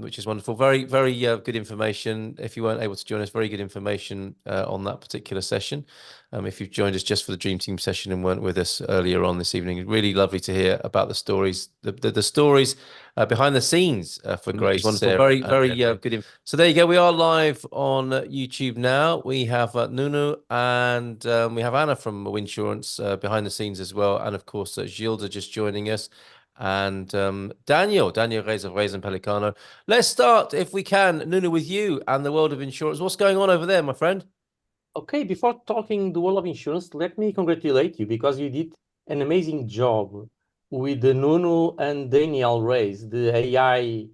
which is wonderful. Very, very good information. If you weren't able to join us, very good information on that particular session. If you've joined us just for the Dream Team session and weren't with us earlier on this evening, really lovely to hear about the stories, the stories behind the scenes for Grace. Wonderful, very, very good. So there you go. We are live on YouTube now. We have Nuno and we have Anna from Winsurance behind the scenes as well, and of course Gilda just joining us. And Daniel Reyes of Reyes and Pelicano. Let's start, if we can, Nuno, with you and the world of insurance. What's going on over there, my friend? Okay, before talking the world of insurance, let me congratulate you because you did an amazing job with the Nuno and Daniel Reyes, the AI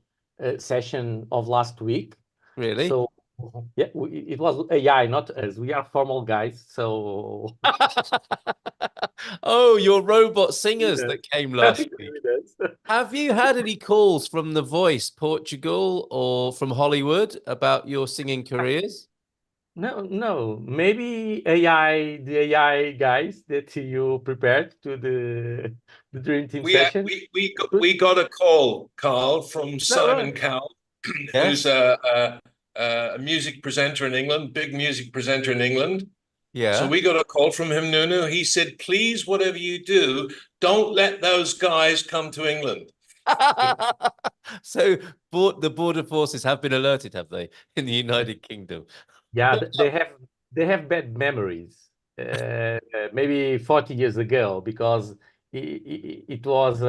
session of last week. Really? So, yeah, it was AI, not us. We are formal guys, so... Oh, your robot singers that came last week. Have you had any calls from The Voice Portugal or from Hollywood about your singing careers? No. Maybe the AI guys that you prepared to the Dream Team session. We got a call, Carl, from Simon Cowell, who's a music presenter in England, big music presenter in England. Yeah. So we got a call from him, Nuno. He said, please, whatever you do, don't let those guys come to England. So the border forces have been alerted, have they, in the United Kingdom? Yeah, they have bad memories. Maybe 40 years ago, because it was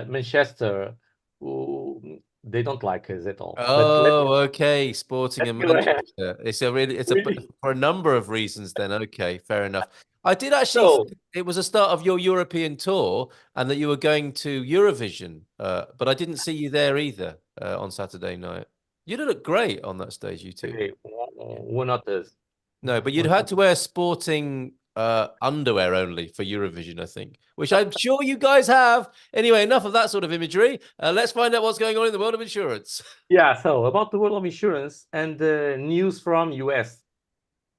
Manchester who they don't like us at all. Oh, okay. Sporting in Manchester. It's for a number of reasons then. Okay, fair enough. I did actually think it was the start of your European tour and that you were going to Eurovision, but I didn't see you there either on Saturday night. You look great on that stage, you two. Okay, we're not us. No, but you'd had to wear sporting underwear only for Eurovision, I think, which I'm sure you guys have. Anyway, enough of that sort of imagery. Let's find out what's going on in the world of insurance. Yeah, so about the world of insurance and the news from US,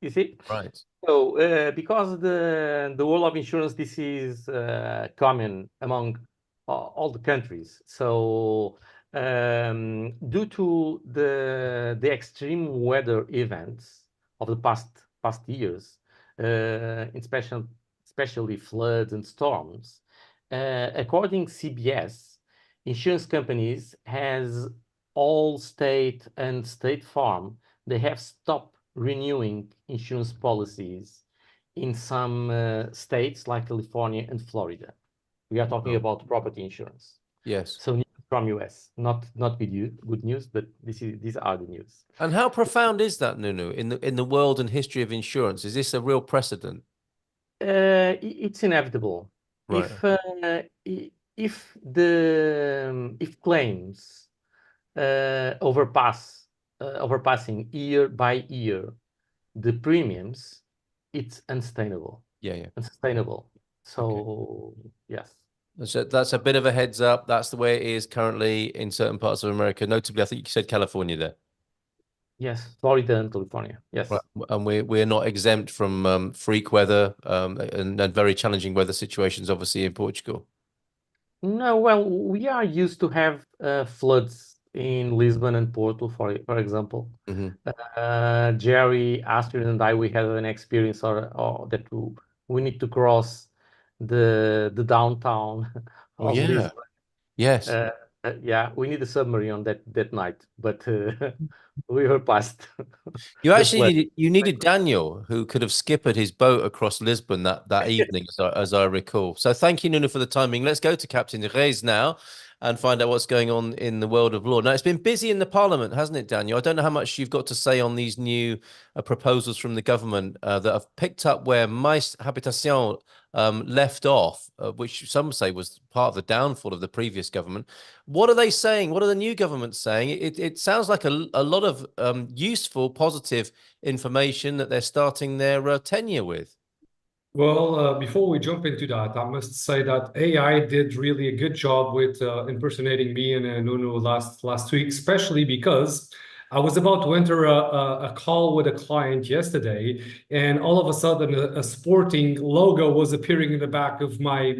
you see? Right. So because the world of insurance, this is common among all the countries. So due to the extreme weather events of the past years, especially floods and storms, according to CBS, insurance companies has Allstate and State Farm, they have stopped renewing insurance policies in some states like California and Florida. We are talking about property insurance. Yes. So news from US, not good news, but these are the news. And how profound is that, Nuno, in the world and history of insurance? Is this a real precedent? It's inevitable. Right. If claims overpassing year by year the premiums, it's unsustainable. Yeah. Unsustainable. So okay. Yes. That's a bit of a heads up. That's the way it is currently in certain parts of America, notably, I think you said California there. Yes, Florida and California. Yes. Right. And we're not exempt from freak weather and very challenging weather situations, obviously, in Portugal. No, well, we are used to have floods in Lisbon and Porto, for example. Mm-hmm. Jerry, Astrid, and I, we had an experience or that we need to cross the downtown of Lisbon. Yes. Yeah, we need a submarine on that night, but we were past. You needed Daniel, who could have skippered his boat across Lisbon that evening, as I recall. So thank you, Nuno, for the timing. Let's go to Captain Reyes now and find out what's going on in the world of law. Now, it's been busy in the Parliament, hasn't it, Daniel? I don't know how much you've got to say on these new proposals from the government that have picked up where Mais Habitation left off, which some say was part of the downfall of the previous government. What are they saying? What are the new governments saying? It sounds like a lot of useful, positive information that they're starting their tenure with. Well, before we jump into that, I must say that AI did really a good job with impersonating me and Nuno last week, especially because I was about to enter a call with a client yesterday, and all of a sudden a sporting logo was appearing in the back of my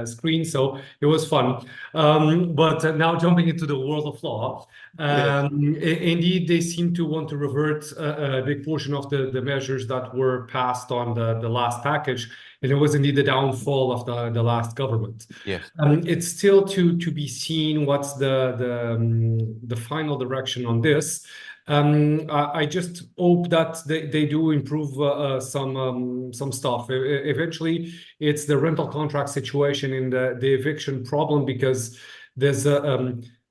screen, so it was fun. But now jumping into the world of law, indeed, they seem to want to revert a big portion of the measures that were passed on the last package, and it was indeed the downfall of the last government. Yes. It's still to be seen what's the final direction on this. I just hope that they do improve some stuff. Eventually, it's the rental contract situation in the eviction problem, because there's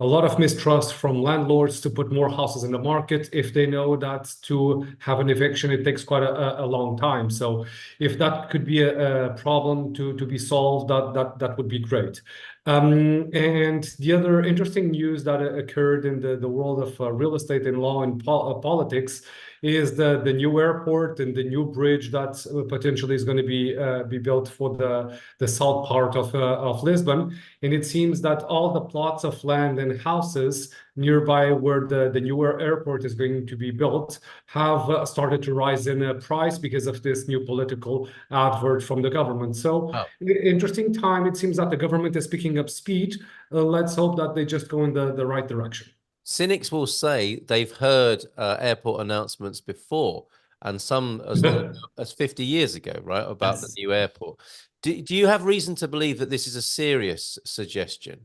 a lot of mistrust from landlords to put more houses in the market if they know that to have an eviction, it takes quite a long time. So if that could be a problem to be solved, that would be great. And the other interesting news that occurred in the world of real estate and law and politics is the new airport and the new bridge that potentially is going to be built for the south part of Lisbon. And it seems that all the plots of land and houses nearby where the newer airport is going to be built have started to rise in price because of this new political advert from the government. So interesting time. It seems that the government is picking up speed. Let's hope that they just go in the right direction. Cynics will say they've heard airport announcements before, and some as long as 50 years ago, right, about the new airport. Do you have reason to believe that this is a serious suggestion?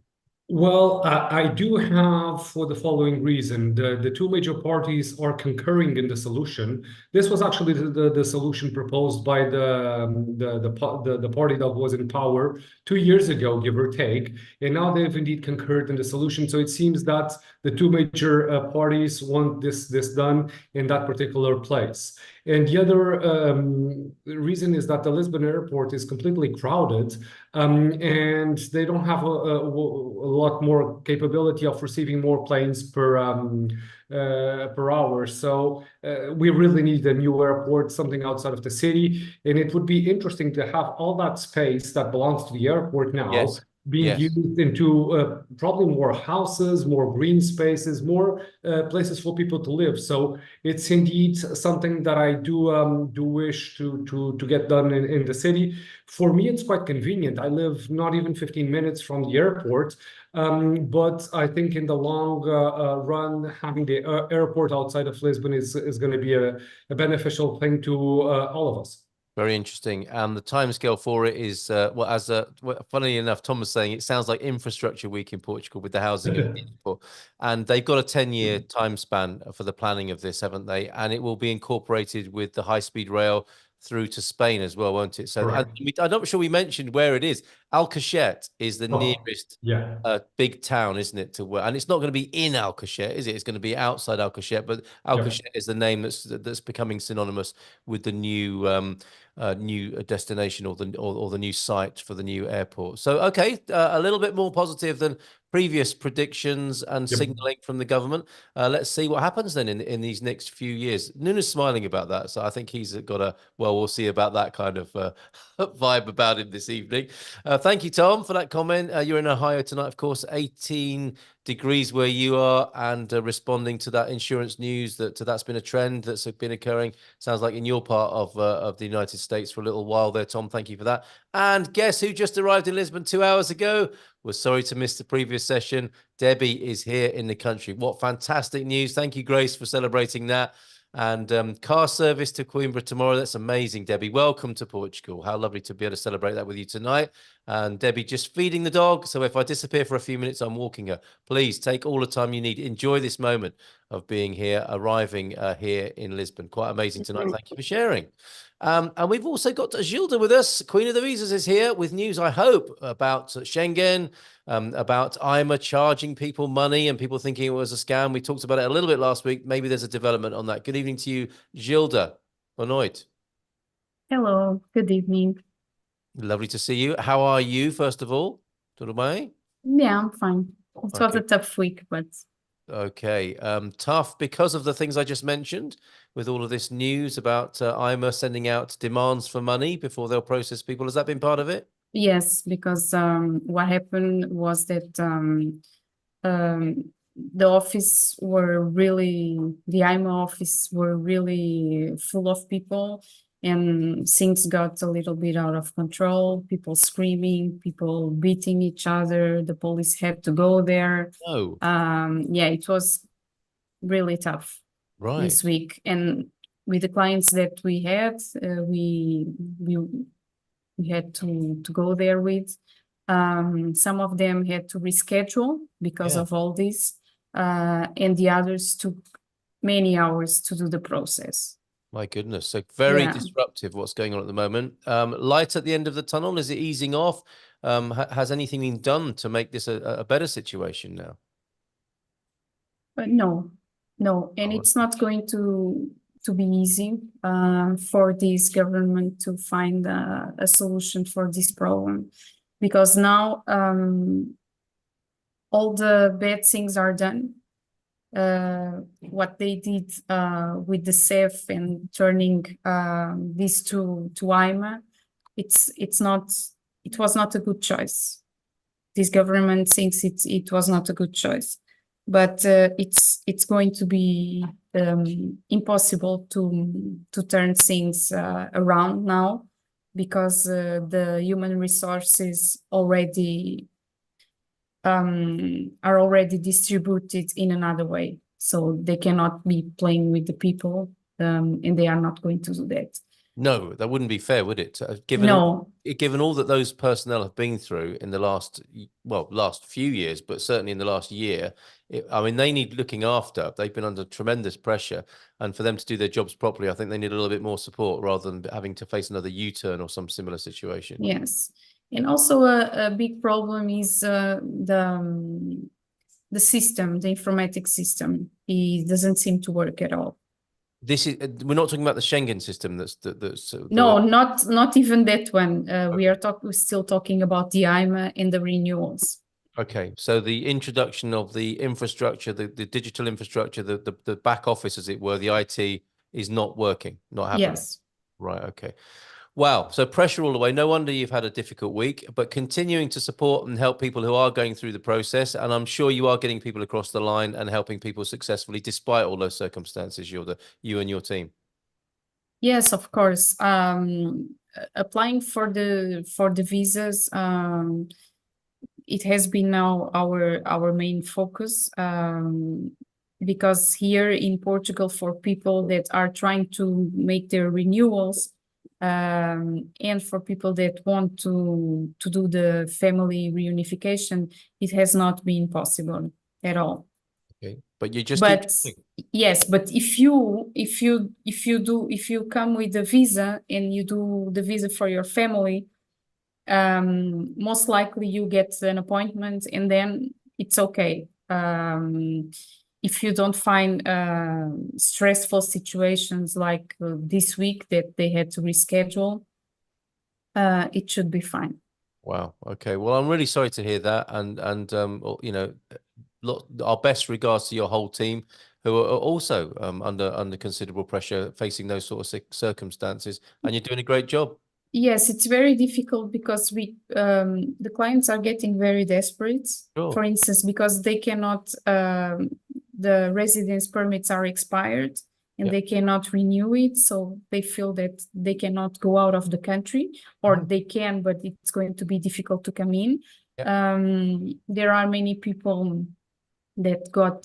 Well, I do have, for the following reason. The two major parties are concurring in the solution. This was actually the solution proposed by the party that was in power 2 years ago, give or take, and now they've indeed concurred in the solution. So it seems that the two major parties want this done in that particular place. And the other reason is that the Lisbon airport is completely crowded, and they don't have a lot more capability of receiving more planes per hour. So we really need a new airport, something outside of the city. And it would be interesting to have all that space that belongs to the airport now being used into probably more houses, more green spaces, more places for people to live. So it's indeed something that I do wish to get done in the city. For me, it's quite convenient. I live not even 15 minutes from the airport. But I think in the long run, having the airport outside of Lisbon is going to be a beneficial thing to all of us. Very interesting. And the timescale for it is, funnily enough, Tom was saying it sounds like infrastructure week in Portugal with the housing of people. And they've got a 10-year time span for the planning of this, haven't they? And it will be incorporated with the high-speed rail through to Spain as well, won't it? So I'm not sure we mentioned where it is. Alcochete is the nearest big town, isn't it? To where, and it's not going to be in Alcochete, is it? It's going to be outside Alcochete, but Alcochete is the name that's becoming synonymous with the new new destination or the new site for the new airport. So okay, a little bit more positive than previous predictions and signaling from the government. Let's see what happens then in these next few years. Nuno's smiling about that, so I think he's got a we'll see about that kind of vibe about him this evening. Thank you, Tom, for that comment. You're in Ohio tonight, of course, 18 degrees where you are, and responding to that insurance news that's been a trend that's been occurring. Sounds like in your part of the United States for a little while there, Tom. Thank you for that. And guess who just arrived in Lisbon 2 hours ago? We're sorry to miss the previous session. Debbie is here in the country. What fantastic news. Thank you, Grace, for celebrating that. And car service to Coimbra tomorrow. That's amazing, Debbie. Welcome to Portugal. How lovely to be able to celebrate that with you tonight. And Debbie just feeding the dog. So if I disappear for a few minutes, I'm walking her. Please take all the time you need. Enjoy this moment of being here, arriving here in Lisbon. Quite amazing tonight. Thank you for sharing. And we've also got Gilda with us. Queen of the Visas is here with news, I hope, about Schengen, about IMA charging people money and people thinking it was a scam. We talked about it a little bit last week. Maybe there's a development on that. Good evening to you, Gilda. Boa noite. Hello, good evening. Lovely to see you. How are you, first of all? Tudo bem? Yeah, I'm fine. It was a tough week, but... Okay. Tough because of the things I just mentioned, with all of this news about IMA sending out demands for money before they'll process people. Has that been part of it? Yes, because what happened was that the office were really, the IMA office were really full of people, and things got a little bit out of control. People screaming, people beating each other. The police had to go there. Oh, Yeah, it was really tough right. this week. And with the clients that we had, we had to go there with. Some of them had to reschedule because Yeah. of all this, and the others took many hours to do the process. My goodness. So very Yeah. disruptive what's going on at the moment. Light at the end of the tunnel, is it easing off? Has anything been done to make this a better situation now? No, and Oh, it's not going to be easy for this government to find a solution for this problem, because now all the bad things are done. What they did with the CEF and turning this to IMA, it was not a good choice. This government thinks it was not a good choice, but it's going to be impossible to turn things around now, because the human resources already are already distributed in another way, so they cannot be playing with the people, and they are not going to do that. No, that wouldn't be fair, would it? No. Given all that those personnel have been through in the last few years, but certainly in the last year, I mean, they need looking after. They've been under tremendous pressure, and for them to do their jobs properly, I think they need a little bit more support rather than having to face another U-turn or some similar situation. Yes, and also a big problem is the system, the informatic system. It doesn't seem to work at all. This is we're not talking about the Schengen system. No, not even that one. We are still talking about the IMA and the renewals. Okay, so the introduction of the infrastructure, the digital infrastructure, the back office, as it were, the IT is not working, not happening. Yes. Right. Okay. Wow. So pressure all the way. No wonder you've had a difficult week, but continuing to support and help people who are going through the process. And I'm sure you are getting people across the line and helping people successfully despite all those circumstances, you and your team. Yes, of course. Applying for the visas, it has been now our main focus, because here in Portugal, for people that are trying to make their renewals, and for people that want to do the family reunification, it has not been possible at all. Okay, but you just yes, but if you come with a visa and you do the visa for your family, most likely you get an appointment and then it's okay. If you don't find stressful situations like this week that they had to reschedule, it should be fine. Wow. Okay. Well, I'm really sorry to hear that, and you know, our best regards to your whole team, who are also under considerable pressure, facing those sort of circumstances, and you're doing a great job. Yes, it's very difficult because the clients are getting very desperate. Sure. For instance, because they cannot, the residence permits are expired and they cannot renew it, so they feel that they cannot go out of the country, or they can, but it's going to be difficult to come in. There are many people that got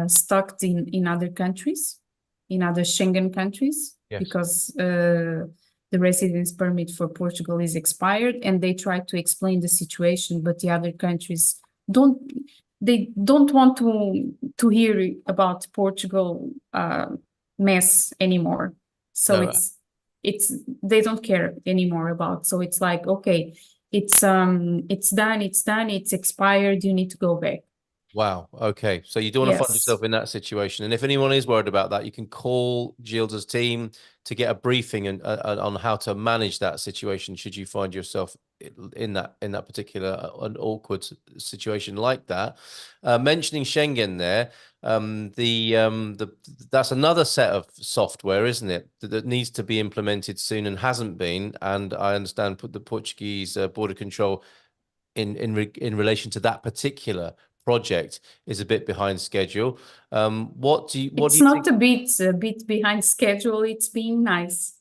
stuck in other countries, in other Schengen countries, because the residence permit for Portugal is expired, and they try to explain the situation, but the other countries don't want to hear about Portugal mess anymore. So it's they don't care anymore about. So it's like, okay, it's done, it's expired, you need to go back. Wow. Okay. So you don't want to find yourself in that situation. And if anyone is worried about that, you can call Gilda's team to get a briefing on how to manage that situation should you find yourself in that particular an awkward situation like that. Mentioning Schengen there, that's another set of software, isn't it, that needs to be implemented soon and hasn't been. And I understand the Portuguese border control in relation to that particular project is a bit behind schedule. What do you It's not think? a bit behind schedule. It's being nice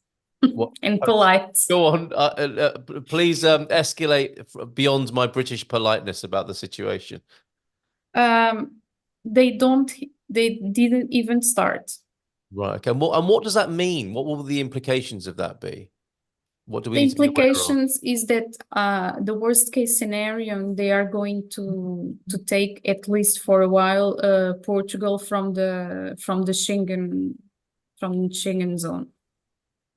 What? and polite. Go on, please escalate beyond my British politeness about the situation. They didn't even start. Right. Okay. And what does that mean? What will the implications of that be? What do we The need to be aware of? implications is that the worst case scenario, they are going to take, at least for a while, Portugal from the Schengen zone,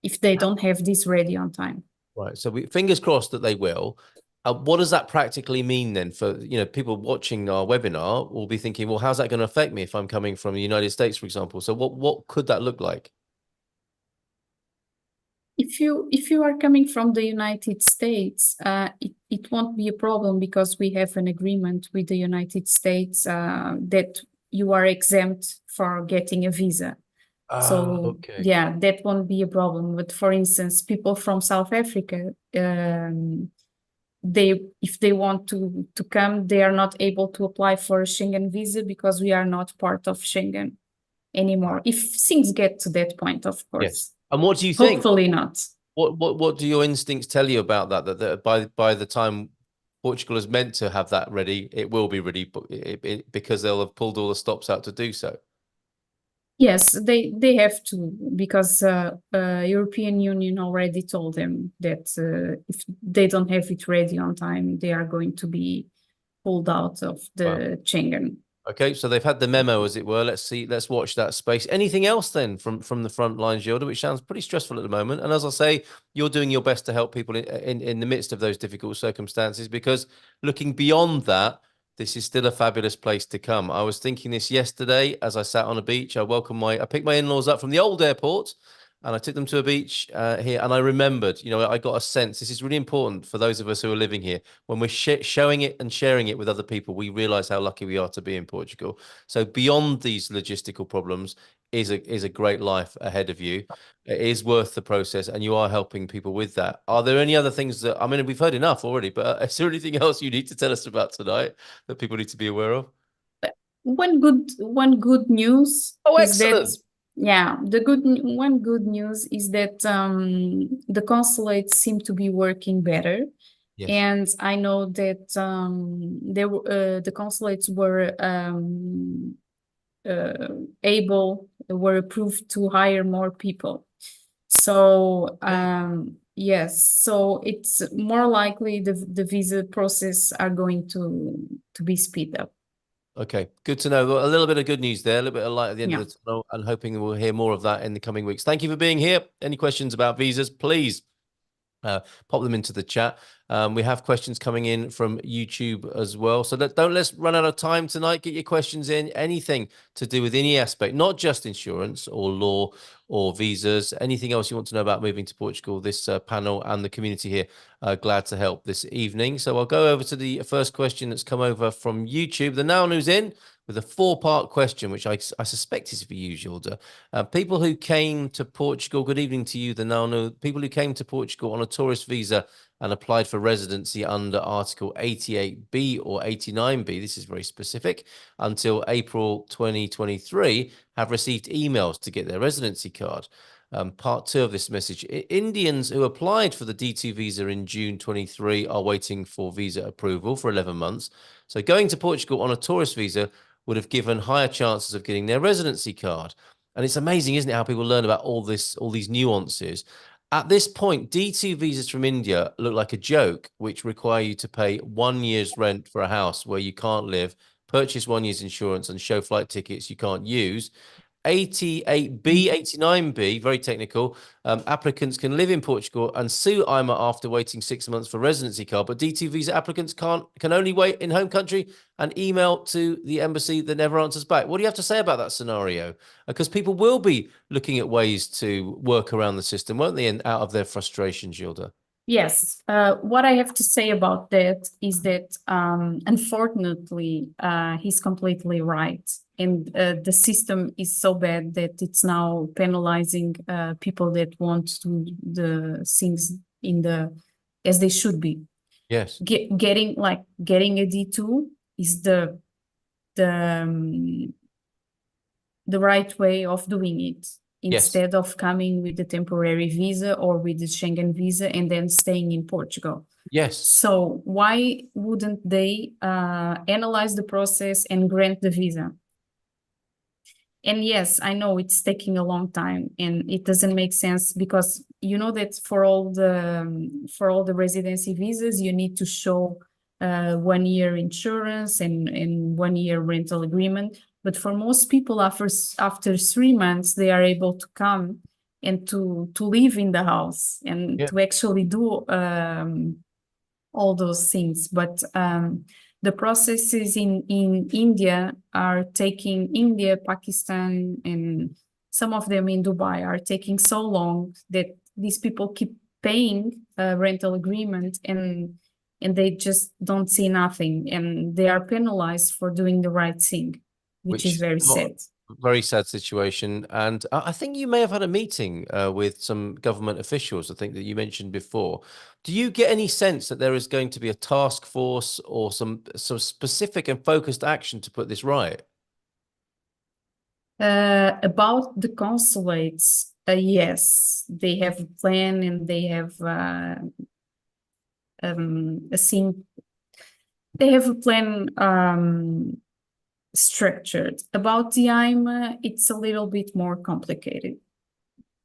if they don't have this ready on time. Right. So fingers crossed that they will. What does that practically mean then for, people watching our webinar will be thinking, well, how's that going to affect me if I'm coming from the United States, for example? So what could that look like? If you are coming from the United States, it won't be a problem because we have an agreement with the United States that you are exempt for getting a visa. So okay. yeah, that won't be a problem. But for instance, people from South Africa, if they want to come, they are not able to apply for a Schengen visa because we are not part of Schengen anymore. If things get to that point, of course. Yes. And what do you think? Hopefully not. What do your instincts tell you about that? That by the time Portugal is meant to have that ready, it will be ready, because they'll have pulled all the stops out to do so. Yes, they have to, because European Union already told them that if they don't have it ready on time, they are going to be pulled out of the Schengen. Okay, so they've had the memo, as it were. Let's watch that space. Anything else then from the front line, Gilda, which sounds pretty stressful at the moment. And as I say, you're doing your best to help people in the midst of those difficult circumstances, because looking beyond that, this is still a fabulous place to come. I was thinking this yesterday as I sat on a beach. I picked my in-laws up from the old airport and I took them to a beach here, and I remembered, I got a sense. This is really important for those of us who are living here. When we're showing it and sharing it with other people, we realize how lucky we are to be in Portugal. So beyond these logistical problems is a great life ahead of you. It is worth the process, and you are helping people with that. Are there any other things that, we've heard enough already, but is there anything else you need to tell us about tonight that people need to be aware of? One good news is excellent. that, yeah, one good news is that the consulates seem to be working better. Yes. And I know that the consulates were approved to hire more people. So yes, so it's more likely the visa process are going to be speed up. Okay, good to know. A little bit of good news there, a little bit of light at the end of the tunnel, and hoping we'll hear more of that in the coming weeks. Thank you for being here. Any questions about visas, please pop them into the chat. We have questions coming in from YouTube as well. So let's run out of time tonight. Get your questions in. Anything to do with any aspect, not just insurance or law or visas, anything else you want to know about moving to Portugal, this panel and the community here glad to help this evening. So I'll go over to the first question that's come over from YouTube. The Now News in with a 4-part question, which I suspect is for you, Gilda. People who came to Portugal, good evening to you, the Now News. People who came to Portugal on a tourist visa and applied for residency under Article 88B or 89B, this is very specific, until April 2023, have received emails to get their residency card. Part 2 of this message. Indians who applied for the D2 visa in June 23 are waiting for visa approval for 11 months. So going to Portugal on a tourist visa would have given higher chances of getting their residency card. And it's amazing, isn't it, how people learn about all these nuances. At this point, D2 visas from India look like a joke, which require you to pay 1 year's rent for a house where you can't live, purchase 1 year's insurance, and show flight tickets you can't use. 88B, 89B, very technical. Applicants can live in Portugal and sue IMA after waiting 6 months for residency card, but D2 visa applicants can only wait in home country and email to the embassy that never answers back. What do you have to say about that scenario? Because people will be looking at ways to work around the system, won't they, and out of their frustration, Gilda? Yes. What I have to say about that is that, unfortunately, he's completely right. And the system is so bad that it's now penalizing people that want to do the things as they should be. Yes. Getting a D2 is the the right way of doing it, instead of coming with the temporary visa or with the Schengen visa and then staying in Portugal. Yes. So why wouldn't they analyze the process and grant the visa? And yes, I know it's taking a long time and it doesn't make sense, because you know that for all the residency visas, you need to show 1 year insurance and 1 year rental agreement. But for most people, after 3 months, they are able to come and to live in the house and to actually do all those things. But the processes in India are taking, India, Pakistan, and some of them in Dubai are taking so long that these people keep paying a rental agreement and they just don't see nothing, and they are penalized for doing the right thing, which is very sad. Very sad situation. And I think you may have had a meeting with some government officials, I think, that you mentioned before. Do you get any sense that there is going to be a task force or some specific and focused action to put this right? About the consulates, yes, they have a plan and they have a plan structured. About the IMA, it's a little bit more complicated.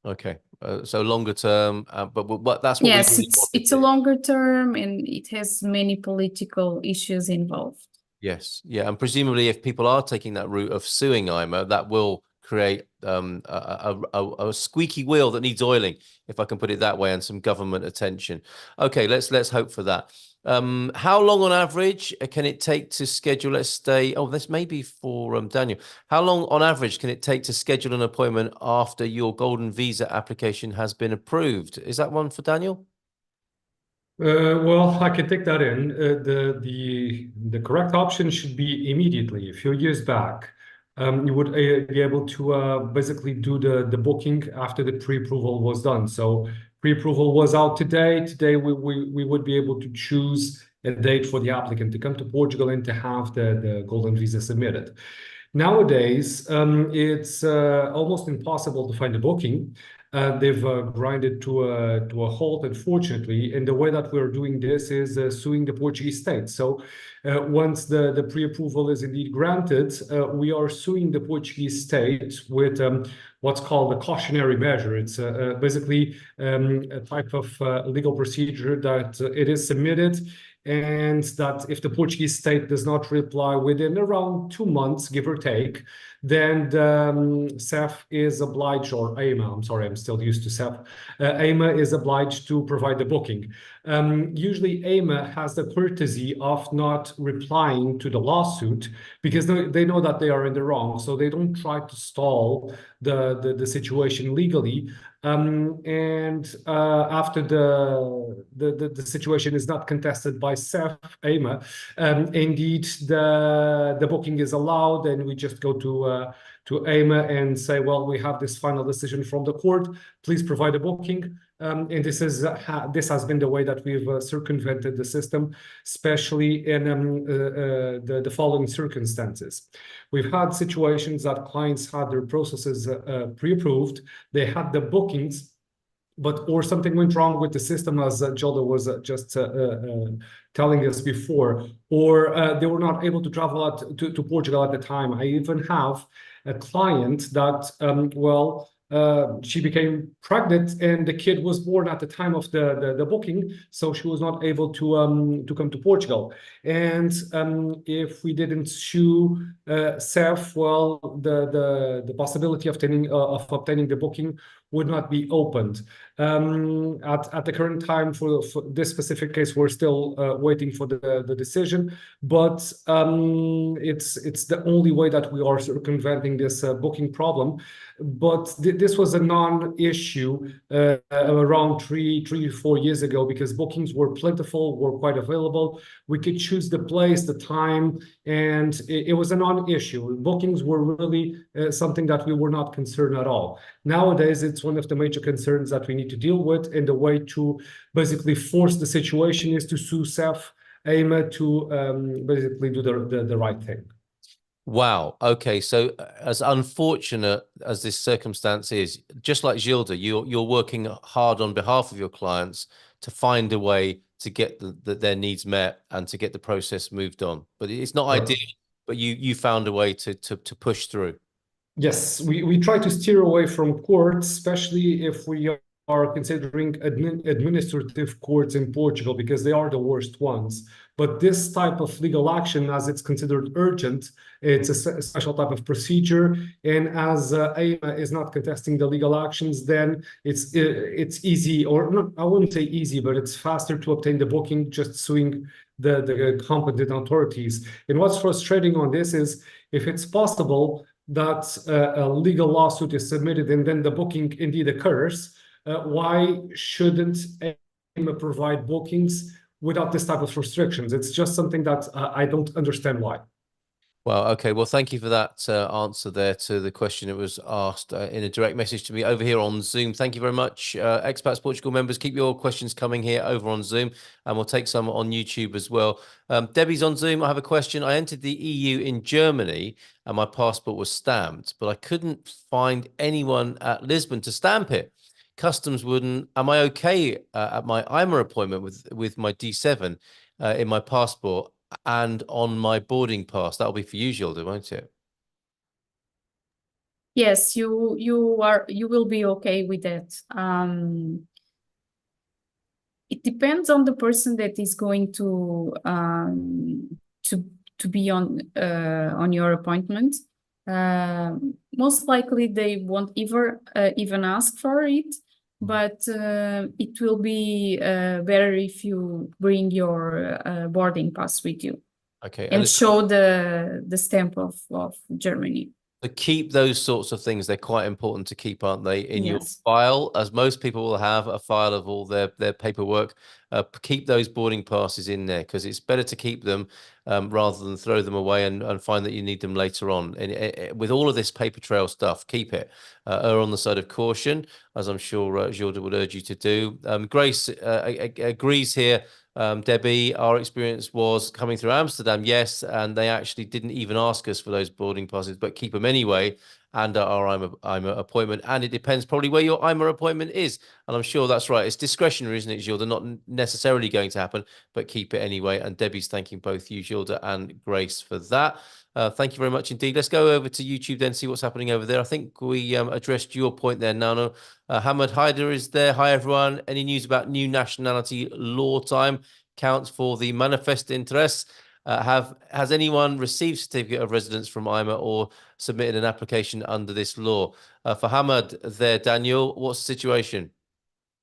Okay, so longer term, but that's what yes, we really it's a longer term, and it has many political issues involved. Yes, yeah, and presumably, if people are taking that route of suing IMA, that will create a squeaky wheel that needs oiling, if I can put it that way, and some government attention. Okay, let's hope for that. How long on average can it take to schedule, let's say, this may be for Daniel. How long on average can it take to schedule an appointment after your golden visa application has been approved? Is that one for Daniel? Well, I can take that in. The correct option should be immediately. A few years back, you would be able to basically do the booking after the pre-approval was done. So pre-approval was out today. Today we would be able to choose a date for the applicant to come to Portugal and to have the golden visa submitted. Nowadays, it's almost impossible to find a booking. They've grinded to a halt, unfortunately. And the way that we're doing this is suing the Portuguese state. So once the pre-approval is indeed granted, we are suing the Portuguese state with what's called a cautionary measure. It's basically a type of legal procedure that it is submitted, and that if the Portuguese state does not reply within around 2 months, give or take, then the CEF is obliged, or AIMA, I'm sorry, I'm still used to CEF, AIMA is obliged to provide the booking. Usually AIMA has the courtesy of not replying to the lawsuit because they know that they are in the wrong, so they don't try to stall the situation legally. After the situation is not contested by CEF, AIMA, indeed the booking is allowed, and we just go to AIMA and say, well, we have this final decision from the court, please provide a booking. And this has been the way that we've circumvented the system, especially in the following circumstances. We've had situations that clients had their processes pre-approved, they had the bookings, or something went wrong with the system, as Gilda was just telling us before, or they were not able to travel out to Portugal at the time. I even have a client that, she became pregnant and the kid was born at the time of the booking, so she was not able to come to Portugal. And if we didn't sue CEF, well, the possibility of obtaining the booking would not be opened. At the current time, for this specific case, we're still waiting for the decision, but it's the only way that we are circumventing this booking problem. But this was a non-issue around 3-4 years ago, because bookings were plentiful, were quite available. We could choose the place, the time, and it was a non-issue. Bookings were really something that we were not concerned at all. Nowadays, it's one of the major concerns that we need to deal with, and the way to basically force the situation is to sue CEF, AIMA, to basically do the right thing. Wow. Okay. So as unfortunate as this circumstance is, just like Gilda, you're working hard on behalf of your clients to find a way to get their needs met and to get the process moved on. But it's not ideal, but you found a way to push through. Yes, we try to steer away from courts, especially if we are considering administrative courts in Portugal, because they are the worst ones. But this type of legal action, as it's considered urgent, it's a special type of procedure. And as AIMA is not contesting the legal actions, then it's easy, or not, I wouldn't say easy, but it's faster to obtain the booking just suing the competent authorities. And what's frustrating on this is, if it's possible that a legal lawsuit is submitted and then the booking indeed occurs, why shouldn't AIMA provide bookings without this type of restrictions? It's just something that I don't understand why. Well, okay. Well, thank you for that answer there to the question that was asked in a direct message to me over here on Zoom. Thank you very much, Expats Portugal members. Keep your questions coming here over on Zoom, and we'll take some on YouTube as well. Debbie's on Zoom. I have a question. I entered the EU in Germany, and my passport was stamped, but I couldn't find anyone at Lisbon to stamp it. Customs wouldn't. Am I okay at my IMA appointment with my D7 in my passport and on my boarding pass? That'll be for you, Gilda, won't it? Yes, you will be okay with that. It depends on the person that is going to be on your appointment. Most likely they won't even ask for it, but it will be better if you bring your boarding pass with you. Okay. And show the stamp of Germany. To keep those sorts of things, they're quite important to keep, aren't they, in your Yes. file, as most people will have a file of all their paperwork. Keep those boarding passes in there, because it's better to keep them rather than throw them away and find that you need them later on. And with all of this paper trail stuff, keep it. Err on the side of caution, as I'm sure Gilda would urge you to do. Grace agrees here. Debbie, our experience was coming through Amsterdam, yes, and they actually didn't even ask us for those boarding passes, but keep them anyway, and our IMA appointment. And it depends probably where your IMA appointment is. And I'm sure that's right. It's discretionary, isn't it, Gilda? Not necessarily going to happen, but keep it anyway. And Debbie's thanking both you, Gilda, and Grace for that. Thank you very much indeed. Let's go over to YouTube then, see what's happening over there. I think we addressed your point there, Nano. Hamad Haider is there. Hi, everyone. Any news about new nationality law time counts for the manifest interests? Has anyone received certificate of residence from IMA or submitted an application under this law? For Hamad there, Daniel, what's the situation?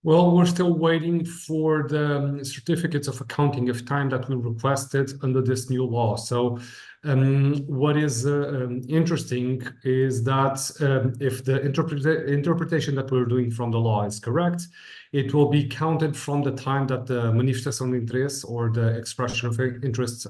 Well, we're still waiting for the certificates of accounting of time that we requested under this new law. So what is interesting is that if the interpretation that we're doing from the law is correct, it will be counted from the time that the manifestação de interesse or the expression of interest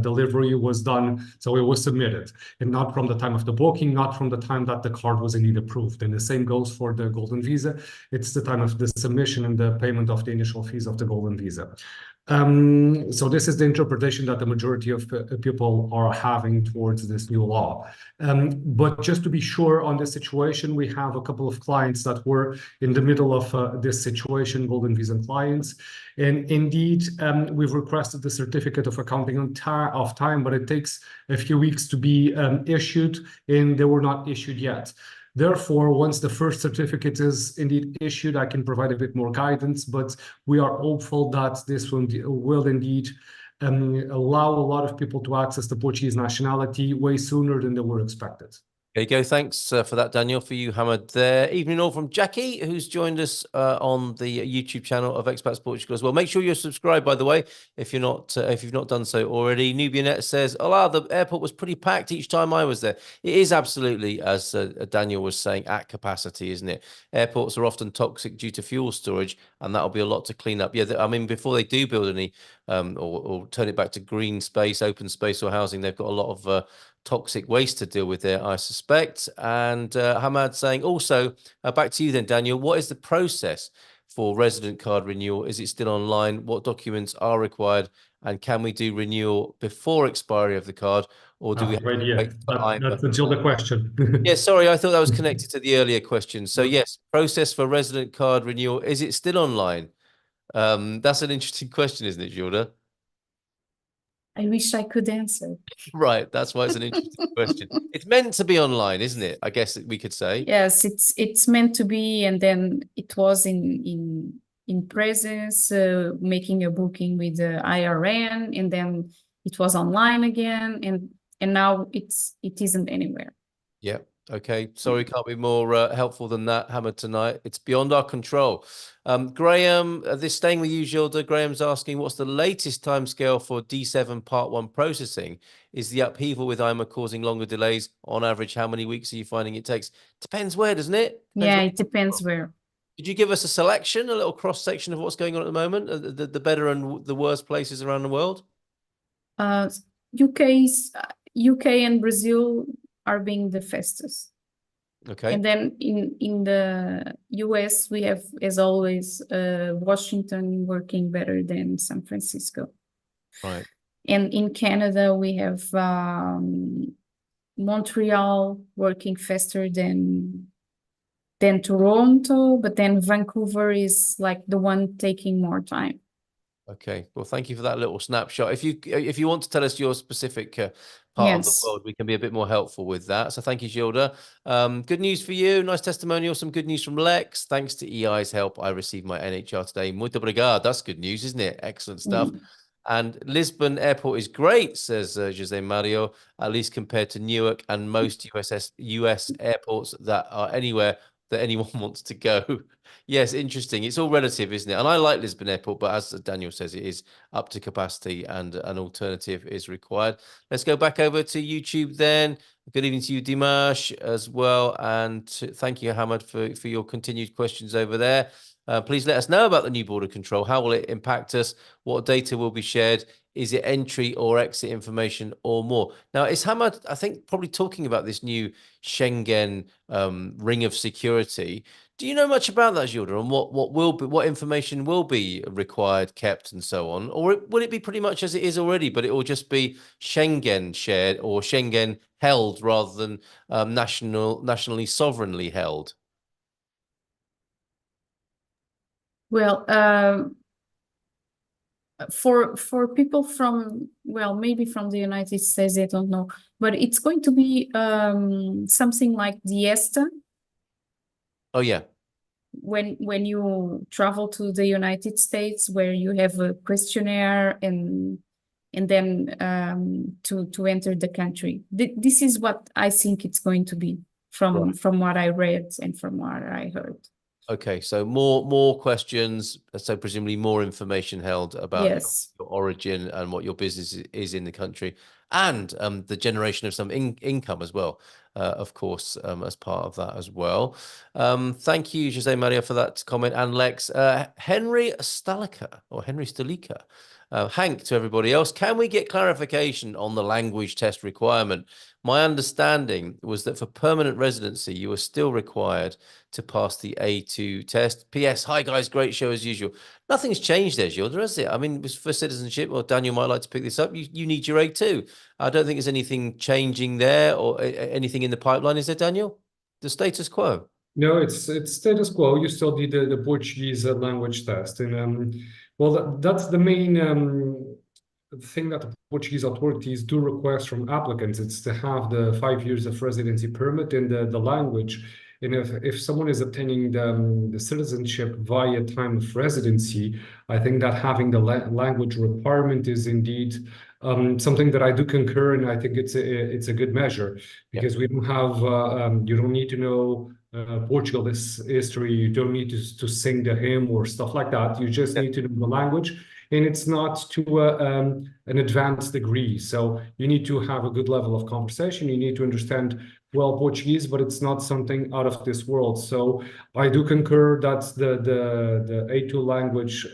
delivery was done. So it was submitted, and not from the time of the booking, not from the time that the card was indeed approved. And the same goes for the golden visa. It's the time of the submission and the payment of the initial fees of the golden visa. So this is the interpretation that the majority of people are having towards this new law. But just to be sure on this situation, we have a couple of clients that were in the middle of this situation, golden visa clients. And indeed, we've requested the certificate of accounting of time, but it takes a few weeks to be issued, and they were not issued yet. Therefore, once the first certificate is indeed issued, I can provide a bit more guidance, but we are hopeful that this will indeed allow a lot of people to access the Portuguese nationality way sooner than they were expected. There you go. Thanks for that, Daniel. For you, Hamad there. Evening all from Jackie, who's joined us on the YouTube channel of Expats Portugal as well. Make sure you're subscribed, by the way, if you've not done so already. Nubianet says, "Hola, the airport was pretty packed each time I was there." It is absolutely, as Daniel was saying, at capacity, isn't it? Airports are often toxic due to fuel storage, and that'll be a lot to clean up. Yeah, I mean, before they do build any or turn it back to green space, open space or housing, they've got a lot of toxic waste to deal with there, I suspect. And Hamad saying also, back to you then, Daniel, what is the process for resident card renewal? Is it still online? What documents are required? And can we do renewal before expiry of the card, or do we have Right, to yeah. wait for IMA? That's until the question. Yeah, sorry, I thought that was connected to the earlier question. So yes, process for resident card renewal, is it still online? That's an interesting question, isn't it, Jorda? I wish I could answer. Right, that's why it's an interesting question. It's meant to be online, isn't it? I guess we could say. Yes, it's meant to be, and then it was in presence, making a booking with the IRN, and then it was online again, and now it isn't anywhere. Yeah. Okay. Sorry, can't be more helpful than that, Hamid, tonight. It's beyond our control. Graham, this staying with you, Gilda. Graham's asking, what's the latest timescale for D7 Part 1 processing? Is the upheaval with IMA causing longer delays? On average, how many weeks are you finding it takes? Depends where, doesn't it? Yeah, it depends where. Could you give us a selection, a little cross-section of what's going on at the moment, the better and the worst places around the world? UK and Brazil are being the fastest. Okay. And then in the US, we have, as always, Washington working better than San Francisco. Right. And in Canada, we have Montreal working faster than Toronto, but then Vancouver is like the one taking more time. Okay, well, thank you for that little snapshot. If you want to tell us your specific part of the world, we can be a bit more helpful with that. So thank you, Gilda. Good news for you. Nice testimonial. Some good news from Lex. Thanks to EI's help, I received my NHR today. Muito obrigado. That's good news, isn't it? Excellent stuff. And Lisbon Airport is great, says Jose Mario, at least compared to Newark and most US airports that are anywhere that anyone wants to go. Yes, interesting. It's all relative, isn't it? And I like Lisbon Airport, but as Daniel says, it is up to capacity and an alternative is required. Let's go back over to YouTube then. Good evening to you, Dimash, as well. And thank you, Hamad, for your continued questions over there. Please let us know about the new border control. How will it impact us? What data will be shared? Is it entry or exit information or more? Now, is Hamad, I think, probably talking about this new Schengen ring of security. Do you know much about that, Gilda, and what information will be required, kept, and so on? Or will it be pretty much as it is already, but it will just be Schengen shared or Schengen held rather than nationally sovereignly held? Well, for people from, well, maybe from the United States, I don't know, but it's going to be something like the ESTA. Oh, yeah. When you travel to the United States, where you have a questionnaire and then to enter the country. This is what I think it's going to be from what I read and from what I heard. Okay, so more questions, so presumably more information held about your origin and what your business is in the country, and the generation of some income as well, of course, as part of that as well. Thank you, Jose Maria, for that comment, and Lex. Henry Stalica. Hank, to everybody else, can we get clarification on the language test requirement? My understanding was that for permanent residency, you are still required to pass the A2 test. P.S. Hi, guys. Great show as usual. Nothing's changed there, Gilda, has it? I mean, for citizenship, or Daniel might like to pick this up, you need your A2. I don't think there's anything changing there or anything in the pipeline. Is there, Daniel? The status quo? No, it's status quo. You still need the Portuguese language test. And well, that's the main thing that the Portuguese authorities do request from applicants. It's to have the 5 years of residency permit in the language. And if someone is obtaining the citizenship via time of residency, I think that having the language requirement is indeed something that I do concur, and I think it's a good measure, because we don't have you don't need to know Portugal history. You don't need to sing the hymn or stuff like that. You just need to know the language, and it's not to an advanced degree. So you need to have a good level of conversation. You need to understand well Portuguese, but it's not something out of this world. So I do concur that the A2 language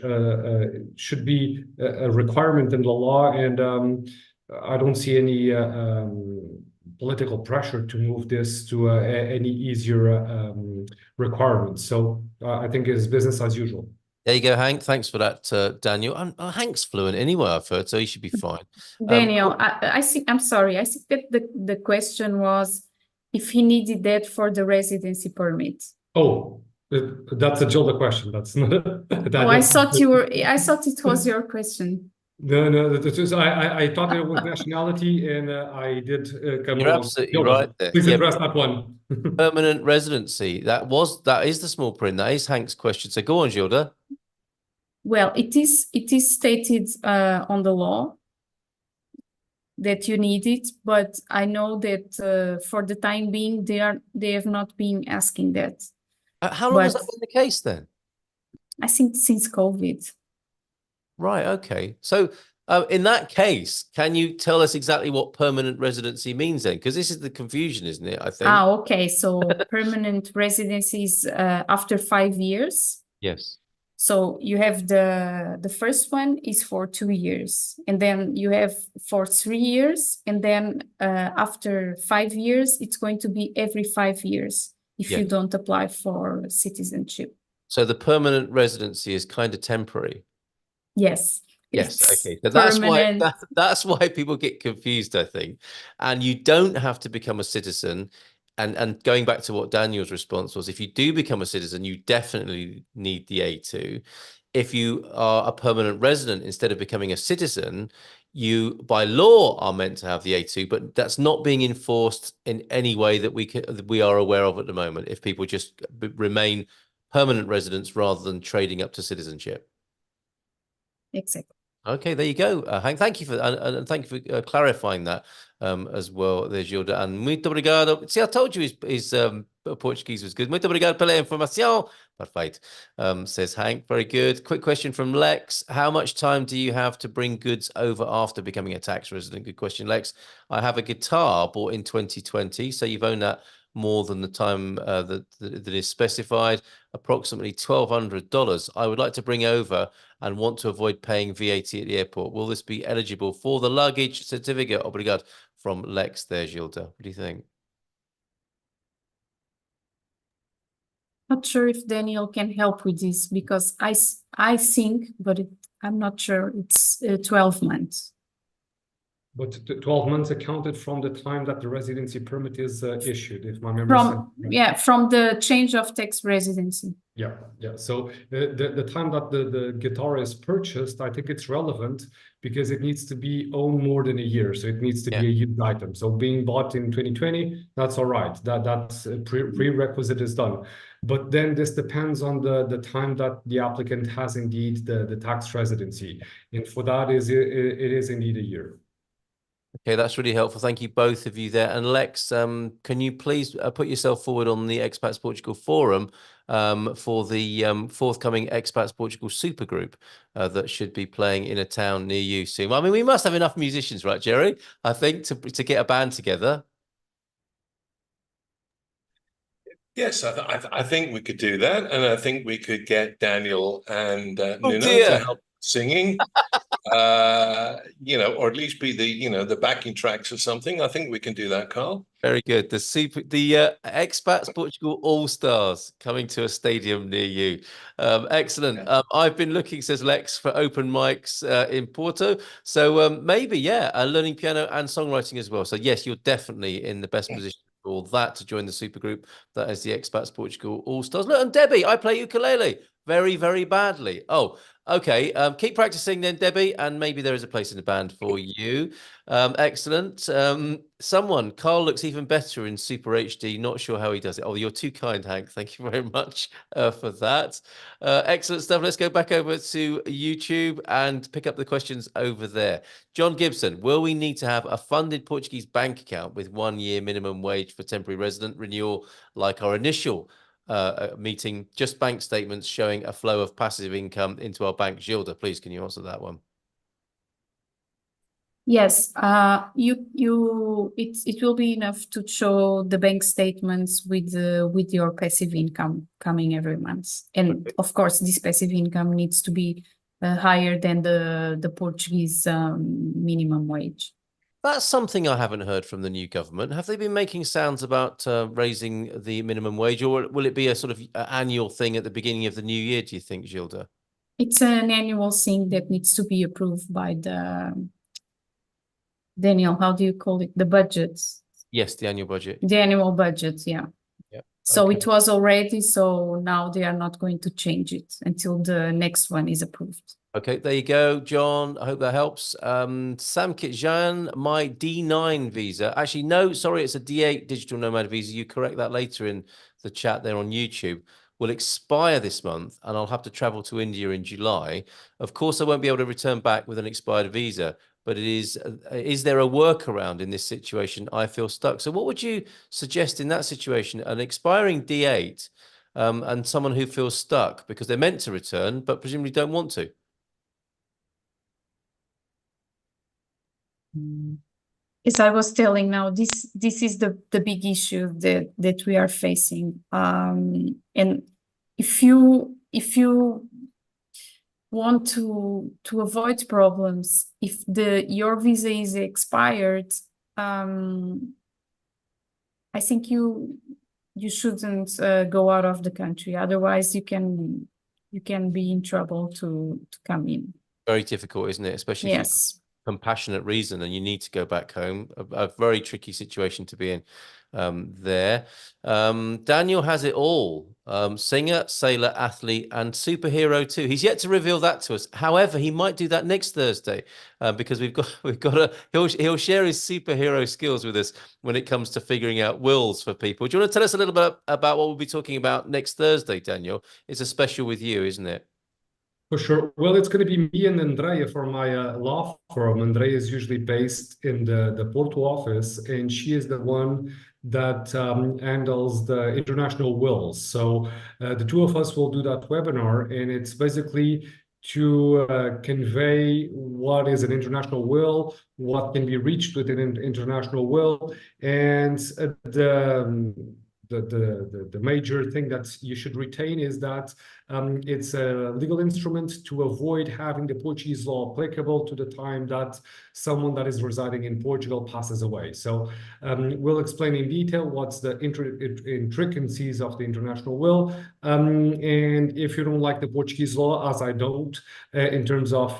should be a requirement in the law, and I don't see any political pressure to move this to any easier requirements. So I think it's business as usual. There you go, Hank. Thanks for that, Daniel. Hank's fluent anyway, I've heard, so he should be fine. Daniel, I think, I'm sorry. I think that the question was if he needed that for the residency permit. Oh, that's a Gilda question. That's not Oh, I thought it was your question. No, I thought it was nationality, and I did come You're along. absolutely Gilda, right there. please Yeah, address that one. permanent residency. That is the small print. That is Hank's question. So go on, Gilda. Well, it is stated on the law that you need it, but I know that for the time being they have not been asking that. How long has that been the case then? I think since COVID. Right. Okay. So in that case, can you tell us exactly what permanent residency means then? Because this is the confusion, isn't it? I think. Okay. So permanent residency is after 5 years. Yes. So you have the first one is for 2 years, and then you have for 3 years, and then after 5 years, it's going to be every 5 years if you don't apply for citizenship. So the permanent residency is kind of temporary. Yes. Yes. Okay. So permanent. that's why people get confused, I think. And you don't have to become a citizen. And going back to what Daniel's response was, if you do become a citizen, you definitely need the A2. If you are a permanent resident, instead of becoming a citizen, you by law are meant to have the A2, but that's not being enforced in any way that we are aware of at the moment. If people just remain permanent residents rather than trading up to citizenship. Exactly. Okay, there you go, Hank. Thank you for and thank you for clarifying that as well. There's Gilda. And muito obrigado. See, I told you his Portuguese was good. Muito obrigado pela informação. Perfect, says Hank. Very good. Quick question from Lex. How much time do you have to bring goods over after becoming a tax resident? Good question, Lex. I have a guitar bought in 2020, so you've owned that more than the time that is specified, approximately $1,200. I would like to bring over and want to avoid paying VAT at the airport. Will this be eligible for the luggage certificate? Obrigado. From Lex there, Gilda. What do you think? Not sure if Daniel can help with this because I think, but I'm not sure, it's 12 months. But 12 months accounted from the time that the residency permit is issued, if my memory serves. Yeah, from the change of tax residency. Yeah. So the time that the guitar is purchased, I think it's relevant because it needs to be owned more than a year. So it needs to be a used item. So being bought in 2020, that's all right. That's a prerequisite is done. But then this depends on the time that the applicant has indeed the tax residency. And for that it is indeed a year. Okay, that's really helpful. Thank you, both of you there. And Lex, can you please put yourself forward on the Expats Portugal forum for the forthcoming Expats Portugal supergroup that should be playing in a town near you soon? I mean, we must have enough musicians, right, Jerry? I think to get a band together. Yes, I think we could do that, and I think we could get Daniel and Nuno to help singing. Or at least be the backing tracks or something. I think we can do that, Carl. Very good. The Expats Portugal All Stars coming to a stadium near you. Excellent. I've been looking, says Lex, for open mics in Porto. So maybe, learning piano and songwriting as well. So yes, you're definitely in the best position for all that to join the supergroup. That is the Expats Portugal All Stars. Look, and Debbie, I play ukulele very, very badly. Oh, okay. Keep practicing then, Debbie, and maybe there is a place in the band for you. Excellent. Carl looks even better in Super HD. Not sure how he does it. Oh, you're too kind, Hank. Thank you very much for that. Excellent stuff. Let's go back over to YouTube and pick up the questions over there. John Gibson, will we need to have a funded Portuguese bank account with 1 year minimum wage for temporary resident renewal like our initial meeting, just bank statements showing a flow of passive income into our bank? Gilda, please, can you answer that one? Yes, it will be enough to show the bank statements with your passive income coming every month, and of course, this passive income needs to be higher than the Portuguese minimum wage. That's something I haven't heard from the new government. Have they been making sounds about raising the minimum wage, or will it be a sort of annual thing at the beginning of the new year, do you think, Gilda? It's an annual thing that needs to be approved by the, Daniel, how do you call it? The budgets. Yes, the annual budget. The annual budget, yeah. Yep. So Okay. it was already, so now they are not going to change it until the next one is approved. Okay, there you go, John. I hope that helps. Sam Kitjan, my D9 visa. Actually, no, sorry, it's a D8 digital nomad visa. You correct that later in the chat there on YouTube. Will expire this month, and I'll have to travel to India in July. Of course, I won't be able to return back with an expired visa, but it is there a workaround in this situation? I feel stuck. So what would you suggest in that situation? An expiring D8 and someone who feels stuck because they're meant to return, but presumably don't want to. As I was telling now, this is the big issue that we are facing. And if you want to avoid problems, if your visa is expired, I think you shouldn't go out of the country. Otherwise, you can be in trouble to come in. Very difficult, isn't it? Especially if Yes. compassionate reason and you need to go back home. A very tricky situation to be in there. Daniel has it all. Singer, sailor, athlete, and superhero too. He's yet to reveal that to us. However, he might do that next Thursday because he'll share his superhero skills with us when it comes to figuring out wills for people. Do you want to tell us a little bit about what we'll be talking about next Thursday, Daniel? It's a special with you, isn't it? For sure. Well, it's going to be me and Andrea for my law firm. Andrea is usually based in the Porto office, and she is the one that handles the international wills. So the two of us will do that webinar, and it's basically to convey what is an international will, what can be reached with an international will, and the major thing that you should retain is that it's a legal instrument to avoid having the Portuguese law applicable to the time that someone that is residing in Portugal passes away. So we'll explain in detail what's the intricacies of the international will. And if you don't like the Portuguese law, as I don't, in terms of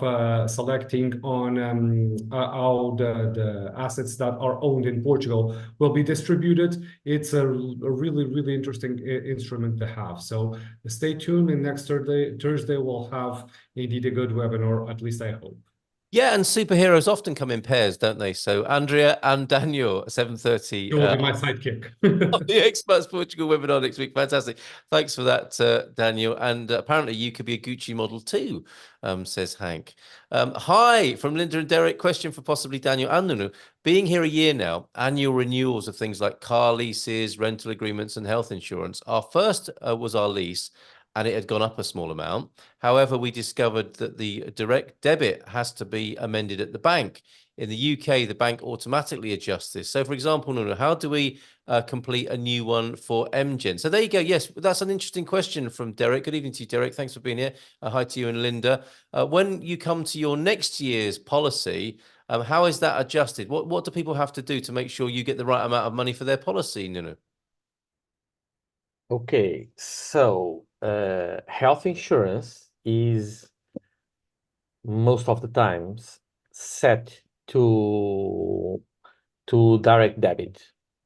selecting on how the assets that are owned in Portugal will be distributed, it's a really, really interesting instrument to have. So stay tuned, and next Thursday we'll have indeed a good webinar, at least I hope. Yeah, and superheroes often come in pairs, don't they? So Andrea and Daniel, 7:30. You will be my sidekick. The Expats Portugal webinar next week. Fantastic. Thanks for that, Daniel. And apparently you could be a Gucci model too, says Hank. Hi, from Linda and Derek. Question for possibly Daniel and Nunu. Being here a year now, annual renewals of things like car leases, rental agreements, and health insurance. Our first was our lease, and it had gone up a small amount. However, we discovered that the direct debit has to be amended at the bank. In the UK, the bank automatically adjusts this. So, for example, Nuno, how do we complete a new one for MGen? So there you go. Yes, that's an interesting question from Derek. Good evening to you, Derek. Thanks for being here. Hi to you and Linda. When you come to your next year's policy, how is that adjusted? What do people have to do to make sure you get the right amount of money for their policy, Nuno? Okay, so health insurance is most of the times set to direct debit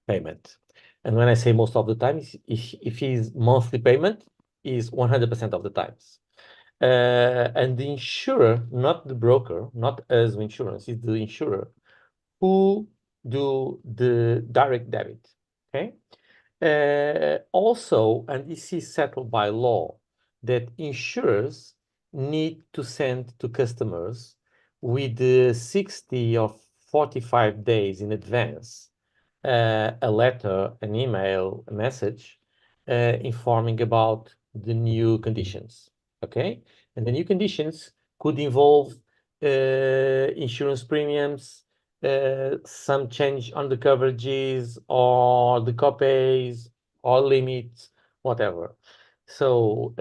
payment. And when I say most of the time, if his monthly payment is 100% of the times. And the insurer, not the broker, not us insurance, is the insurer who do the direct debit, okay? Also, and this is settled by law, that insurers need to send to customers with 60 or 45 days in advance a letter, an email, a message informing about the new conditions, okay? And the new conditions could involve insurance premiums, some change on the coverages or the copays or limits, whatever. So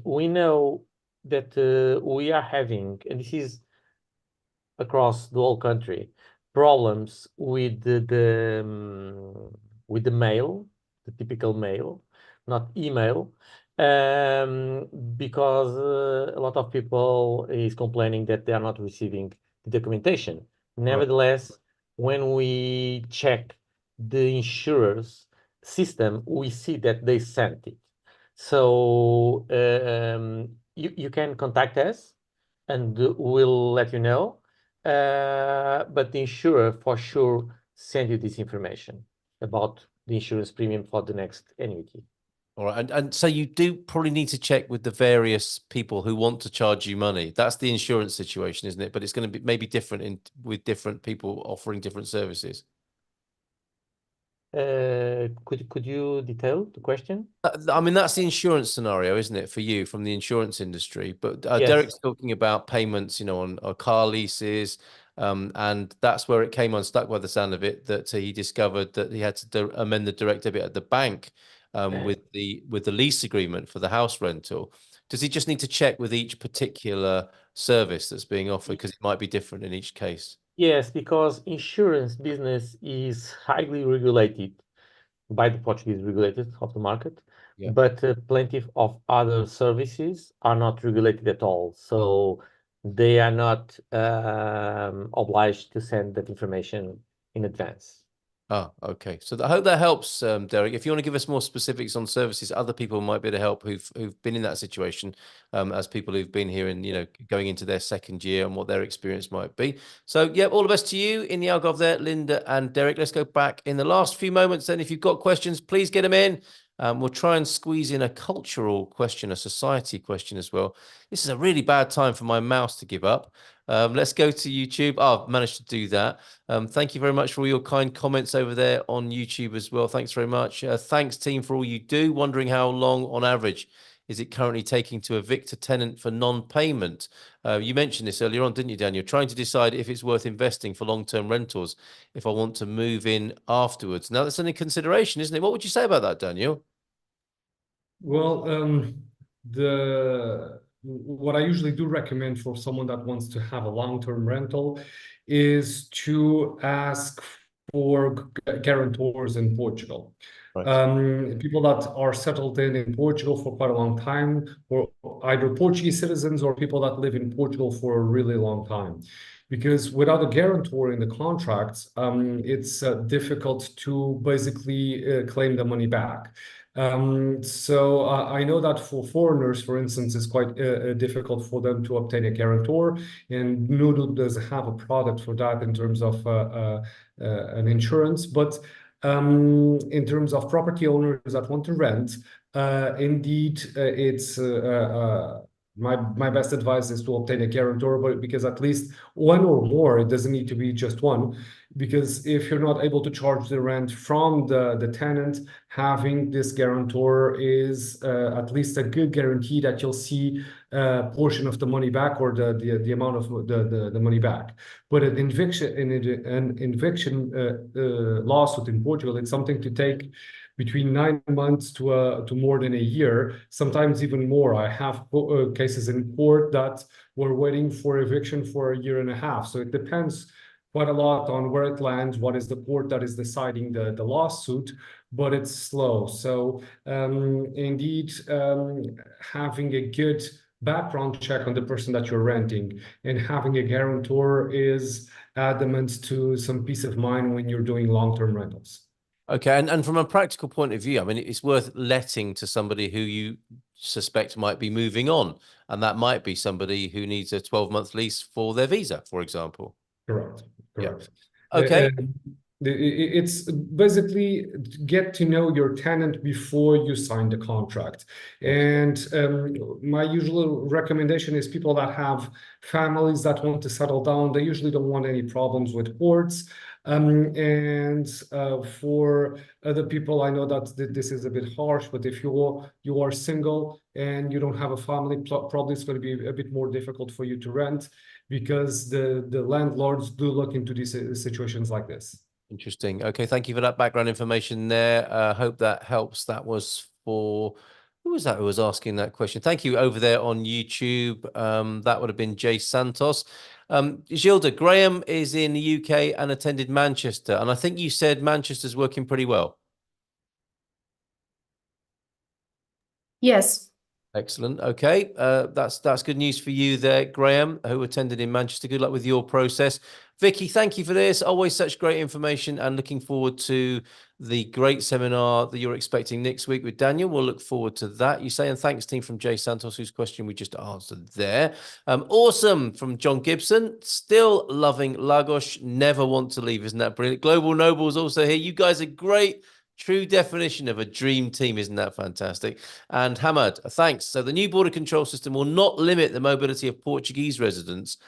we know that we are having, and this is across the whole country, problems with the mail, the typical mail, not email, because a lot of people is complaining that they are not receiving the documentation. Nevertheless, when we check the insurer's system, we see that they sent it. So you can contact us and we'll let you know. But the insurer for sure send you this information about the insurance premium for the next annuity. All right. And so you do probably need to check with the various people who want to charge you money. That's the insurance situation, isn't it? But it's going to be maybe different with different people offering different services. Could you detail the question? I mean, that's the insurance scenario, isn't it, for you from the insurance industry? But Yes. Derek's talking about payments, on car leases, and that's where it came unstuck by the sound of it, that he discovered that he had to amend the direct debit at the bank with the lease agreement for the house rental. Does he just need to check with each particular service that's being offered, because it might be different in each case? Yes, because insurance business is highly regulated by the Portuguese regulated of the market, but plenty of other services are not regulated at all. So they are not obliged to send that information in advance. Oh, okay. So I hope that helps, Derek. If you want to give us more specifics on services, other people might be able to help who've been in that situation, as people who've been here and going into their second year and what their experience might be. So yeah, all the best to you in the Algarve there, Linda and Derek. Let's go back in the last few moments. Then, if you've got questions, please get them in. We'll try and squeeze in a cultural question, a society question as well. This is a really bad time for my mouse to give up. Let's go to YouTube. Oh, I've managed to do that. Thank you very much for all your kind comments over there on YouTube as well. Thanks very much. Thanks, team, for all you do. Wondering how long, on average, is it currently taking to evict a tenant for non-payment? You mentioned this earlier on, didn't you, Daniel? Trying to decide if it's worth investing for long-term rentals if I want to move in afterwards. Now, that's only consideration, isn't it? What would you say about that, Daniel? Well, what I usually do recommend for someone that wants to have a long-term rental is to ask for guarantors in Portugal. Right. People that are settled in Portugal for quite a long time, or either Portuguese citizens or people that live in Portugal for a really long time. Because without a guarantor in the contracts, it's difficult to basically claim the money back. So I know that for foreigners, for instance, it's quite difficult for them to obtain a guarantor, and Noodle does have a product for that in terms of an insurance. But in terms of property owners that want to rent, indeed, it's my best advice is to obtain a guarantor, but because at least one or more, it doesn't need to be just one. Because if you're not able to charge the rent from the tenant, having this guarantor is at least a good guarantee that you'll see a portion of the money back, or the amount of the money back. But an eviction lawsuit in Portugal, it's something to take between 9 months to more than a year, sometimes even more. I have cases in court that were waiting for eviction for a year and a half. So it depends quite a lot on where it lands, what is the court that is deciding the lawsuit, but it's slow. So indeed, having a good background check on the person that you're renting and having a guarantor is adamant to some peace of mind when you're doing long-term rentals. Okay, and from a practical point of view, I mean, it's worth letting to somebody who you suspect might be moving on, and that might be somebody who needs a 12-month lease for their visa, for example. Correct. Yeah. Okay. It's basically get to know your tenant before you sign the contract. And my usual recommendation is people that have families that want to settle down, they usually don't want any problems with courts. For other people, I know that this is a bit harsh, but if you are single and you don't have a family, probably it's going to be a bit more difficult for you to rent, because the landlords do look into these situations like this. Interesting. Okay, thank you for that background information there. Hope that helps. That was for, who was that who was asking that question? Thank you over there on YouTube. That would have been Jay Santos. Gilda, Graham is in the UK and attended Manchester, and I think you said Manchester's working pretty well. Yes, Excellent. Okay, that's good news for you there, Graham, who attended in Manchester. Good luck with your process. Vicky, thank you for this. Always such great information, and looking forward to the great seminar that you're expecting next week with Daniel. We'll look forward to that. You say, and thanks, team, from Jay Santos, whose question we just answered there. Awesome from John Gibson. Still loving Lagos. Never want to leave. Isn't that brilliant? Global Nobles also here. You guys are great. True definition of a dream team. Isn't that fantastic? And Hamad, thanks. So the new border control system will not limit the mobility of Portuguese residents,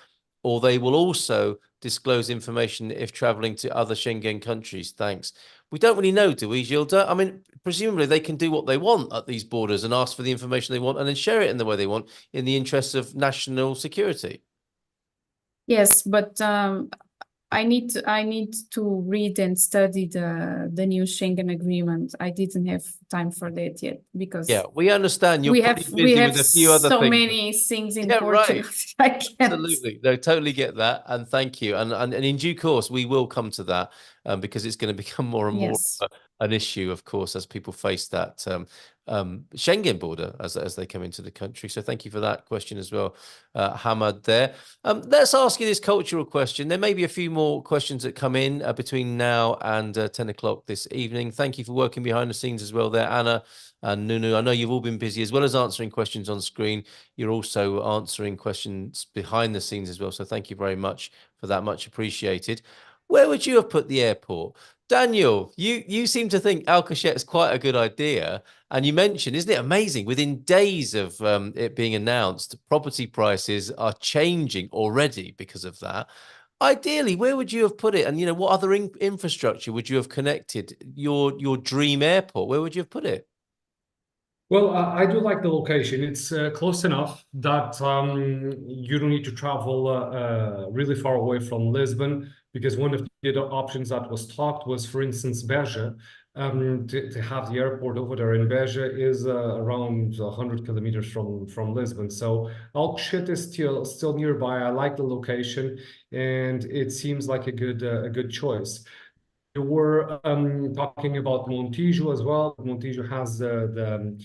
or they will also disclose information if traveling to other Schengen countries. Thanks. We don't really know, do we, Gilda? I mean, presumably they can do what they want at these borders and ask for the information they want and then share it in the way they want in the interests of national security. Yes, but I need to read and study the new Schengen agreement. I didn't have time for that yet because we understand you're pretty busy with a few other so things. many things in Portugal. Right. I can't. Absolutely, no, totally get that, and thank you. And in due course, we will come to that because it's going to become more and more an issue, of course, as people face that Schengen border as they come into the country. So thank you for that question as well, Hamad there. Let's ask you this cultural question. There may be a few more questions that come in between now and 10 o'clock this evening. Thank you for working behind the scenes as well there, Anna and Nunu. I know you've all been busy as well as answering questions on screen. You're also answering questions behind the scenes as well. So thank you very much for that. Much appreciated. Where would you have put the airport? Daniel, you seem to think Alcochete is quite a good idea. And you mentioned, isn't it amazing? Within days of it being announced, property prices are changing already because of that. Ideally, where would you have put it? And, you know, what other infrastructure would you have connected your dream airport? Where would you have put it? Well, I do like the location. It's close enough that you don't need to travel really far away from Lisbon, because one of the other options that was talked was, for instance, Beja. To have the airport over there in Beja is around 100 kilometers from Lisbon. So Alcochete is still nearby. I like the location, and it seems like a good choice. You were talking about Montijo as well. Montijo has the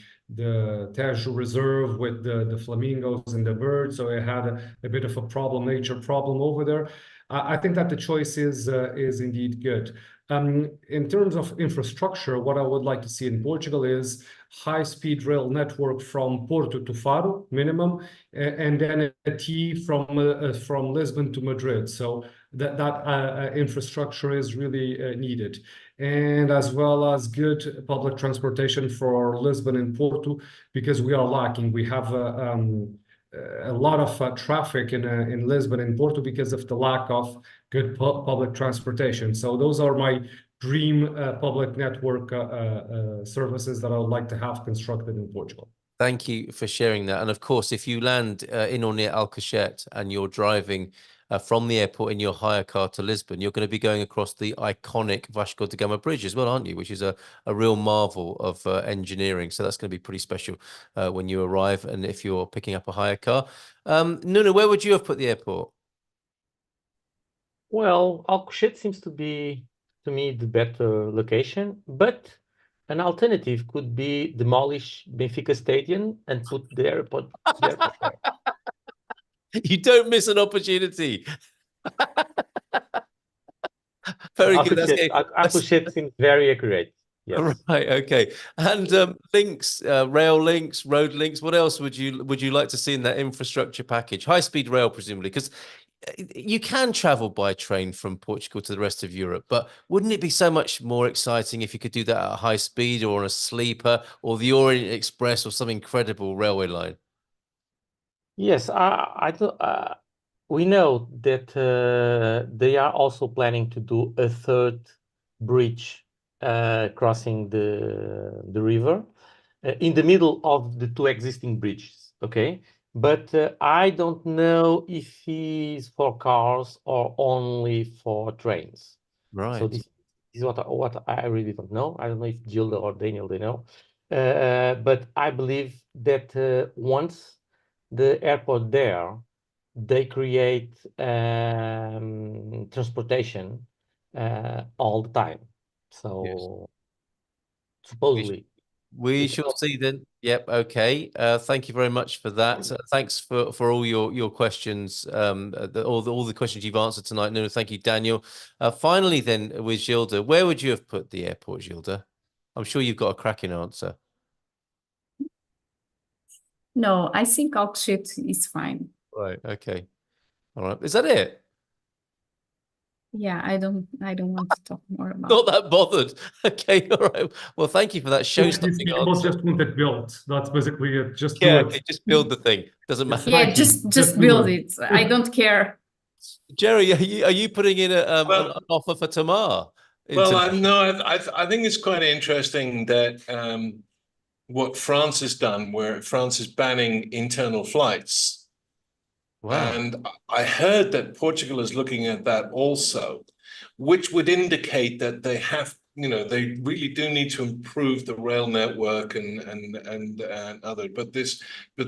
Tejo Reserve with the flamingos and the birds, so it had a bit of a nature problem over there. I think that the choice is indeed good. In terms of infrastructure, what I would like to see in Portugal is high-speed rail network from Porto to Faro, minimum, and then a T from Lisbon to Madrid. So that infrastructure is really needed, and as well as good public transportation for Lisbon and Porto, because we are lacking. We have a lot of traffic in Lisbon and Porto because of the lack of good public transportation. So those are my dream public network services that I would like to have constructed in Portugal. Thank you for sharing that. And of course, if you land in or near Alcochete and you're driving from the airport in your hire car to Lisbon, you're going to be going across the iconic Vasco da Gama Bridge as well, aren't you? Which is a real marvel of engineering. So that's going to be pretty special when you arrive and if you're picking up a hire car. Nuno, where would you have put the airport? Well, Alcochete seems to be, to me, the better location, but an alternative could be demolish Benfica Stadium and put the airport there. You don't miss an opportunity. Very good. Alcochete seems very accurate. Yes. Right. Okay. And links, rail links, road links. What else would you like to see in that infrastructure package? High-speed rail, presumably, because you can travel by train from Portugal to the rest of Europe, but wouldn't it be so much more exciting if you could do that at a high speed or on a sleeper or the Orient Express or some incredible railway line? Yes, we know that they are also planning to do a third bridge crossing the river in the middle of the two existing bridges. Okay, but I don't know if it's for cars or only for trains. Right. So this is what I really don't know. I don't know if Gilda or Daniel they know, but I believe that once the airport there, they create transportation all the time. So supposedly. We shall see then. Yep. Okay. Thank you very much for that. Thanks for all your questions. All the questions you've answered tonight. No, thank you, Daniel. Finally, then, with Gilda, where would you have put the airport, Gilda? I'm sure you've got a cracking answer. No, I think Alcochete is fine. Right. Okay. All right. Is that it? Yeah, I don't want to talk more about Not that bothered. Okay. All right. Well, thank you for that show-stopping People answer. just want it built. That's basically it. Just do Yeah. it. Okay, just build the thing. Doesn't matter. Yeah, just do build it. it. I don't care. Jerry, are you putting in Well- an offer for Tamar? Well, I think it's quite interesting that what France has done, where France is banning internal flights. Wow. And I heard that Portugal is looking at that also, which would indicate that they have, they really do need to improve the rail network and other. But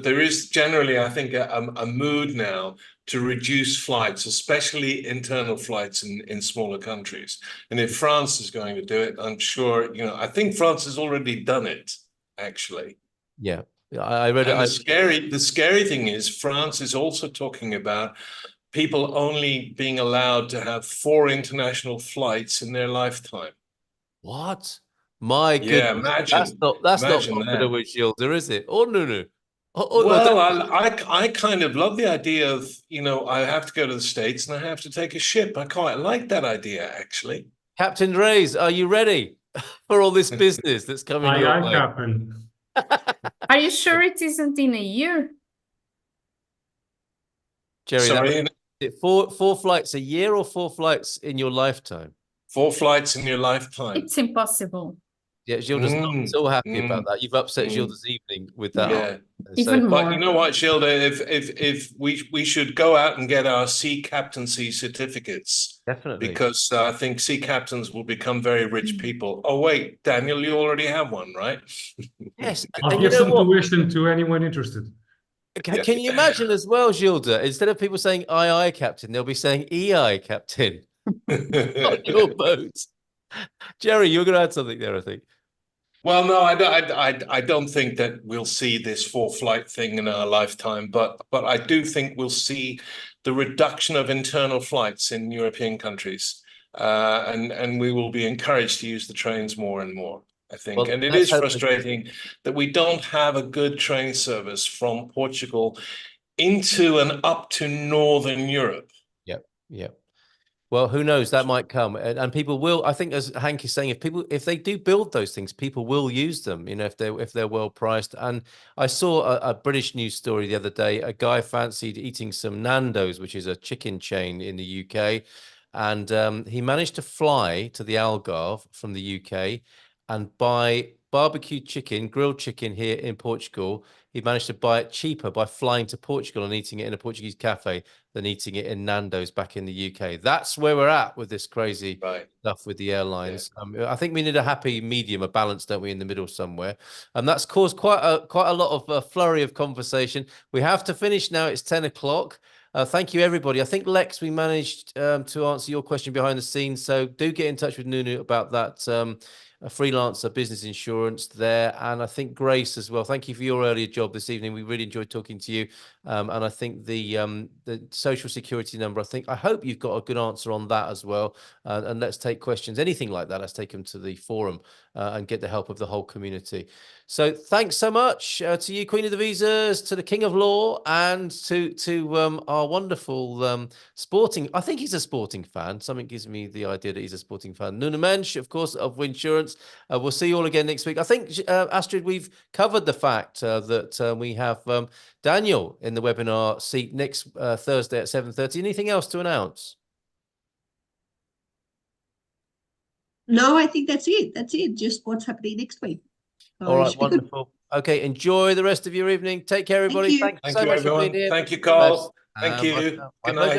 there is generally, I think, a mood now to reduce flights, especially internal flights in smaller countries. And if France is going to do it, I'm sure, I think France has already done it, actually. Yeah. I read And it. the scary thing is France is also talking about people only being allowed to have 4 international flights in their lifetime. What? My Yeah, goodness. That's not imagine popular that. with Gilda, is it? Oh no. Well, I kind of love the idea of, I have to go to the States and I have to take a ship. I quite like that idea, actually. Captain Dreys, are you ready for all this business that's coming your Aye, way? Captain. Are you sure it isn't in a year? Jerry, Sorry, four flights a year or 4 flights in your lifetime? 4 flights in your lifetime. It's impossible. Yeah, Gilda's not so happy about that. You've upset Gilda's evening with that. Yeah. Even more. But you know what, Gilda, if we should go out and get our sea captaincy certificates. Definitely. Because I think sea captains will become very rich people. Oh, wait, Daniel, you already have one, right? Yes. I'll And give you know some what? tuition to anyone interested. Can you imagine as well, Gilda? Instead of people saying "aye, Captain," they'll be saying "EI, Captain" on your boat. Jerry, you're going to add something there, I think. Well, no, I don't think that we'll see this 4-flight thing in our lifetime, but I do think we'll see the reduction of internal flights in European countries, and we will be encouraged to use the trains more and more, I think. Well, and it let's is hope frustrating that we don't have a good train service from Portugal into and up to Northern Europe. Yep. Well, who knows? That might come, and people will. I think, as Hank is saying, if they do build those things, people will use them. If they're well priced. And I saw a British news story the other day. A guy fancied eating some Nando's, which is a chicken chain in the UK, and he managed to fly to the Algarve from the UK and buy barbecue chicken, grilled chicken here in Portugal. He managed to buy it cheaper by flying to Portugal and eating it in a Portuguese cafe than eating it in Nando's back in the UK. That's where we're at with this crazy stuff with the airlines. Yeah. I think we need a happy medium, a balance, don't we, in the middle somewhere? And that's caused quite a lot of flurry of conversation. We have to finish now. It's 10 o'clock. Thank you, everybody. I think, Lex, we managed to answer your question behind the scenes. So do get in touch with Nunu about that a freelancer business insurance there. And I think Grace as well. Thank you for your earlier job this evening. We really enjoyed talking to you. And I think the social security number, I hope you've got a good answer on that as well. And let's take questions, anything like that. Let's take them to the forum and get the help of the whole community. So thanks so much to you, Queen of the Visas, to the King of Law, and to our wonderful sporting. I think he's a sporting fan. Something gives me the idea that he's a sporting fan. Nuno Mensch, of course, of Winsurance. We'll see you all again next week. I think, Astrid, we've covered the fact that we have Daniel in the webinar seat next Thursday at 7:30. Anything else to announce? No, I think that's it. That's it. Just what's happening next week. All right, wonderful. Okay, enjoy the rest of your evening. Take care, everybody. Thank you. Thanks so much for being here. Thank you, Carl. Thank you. Good night.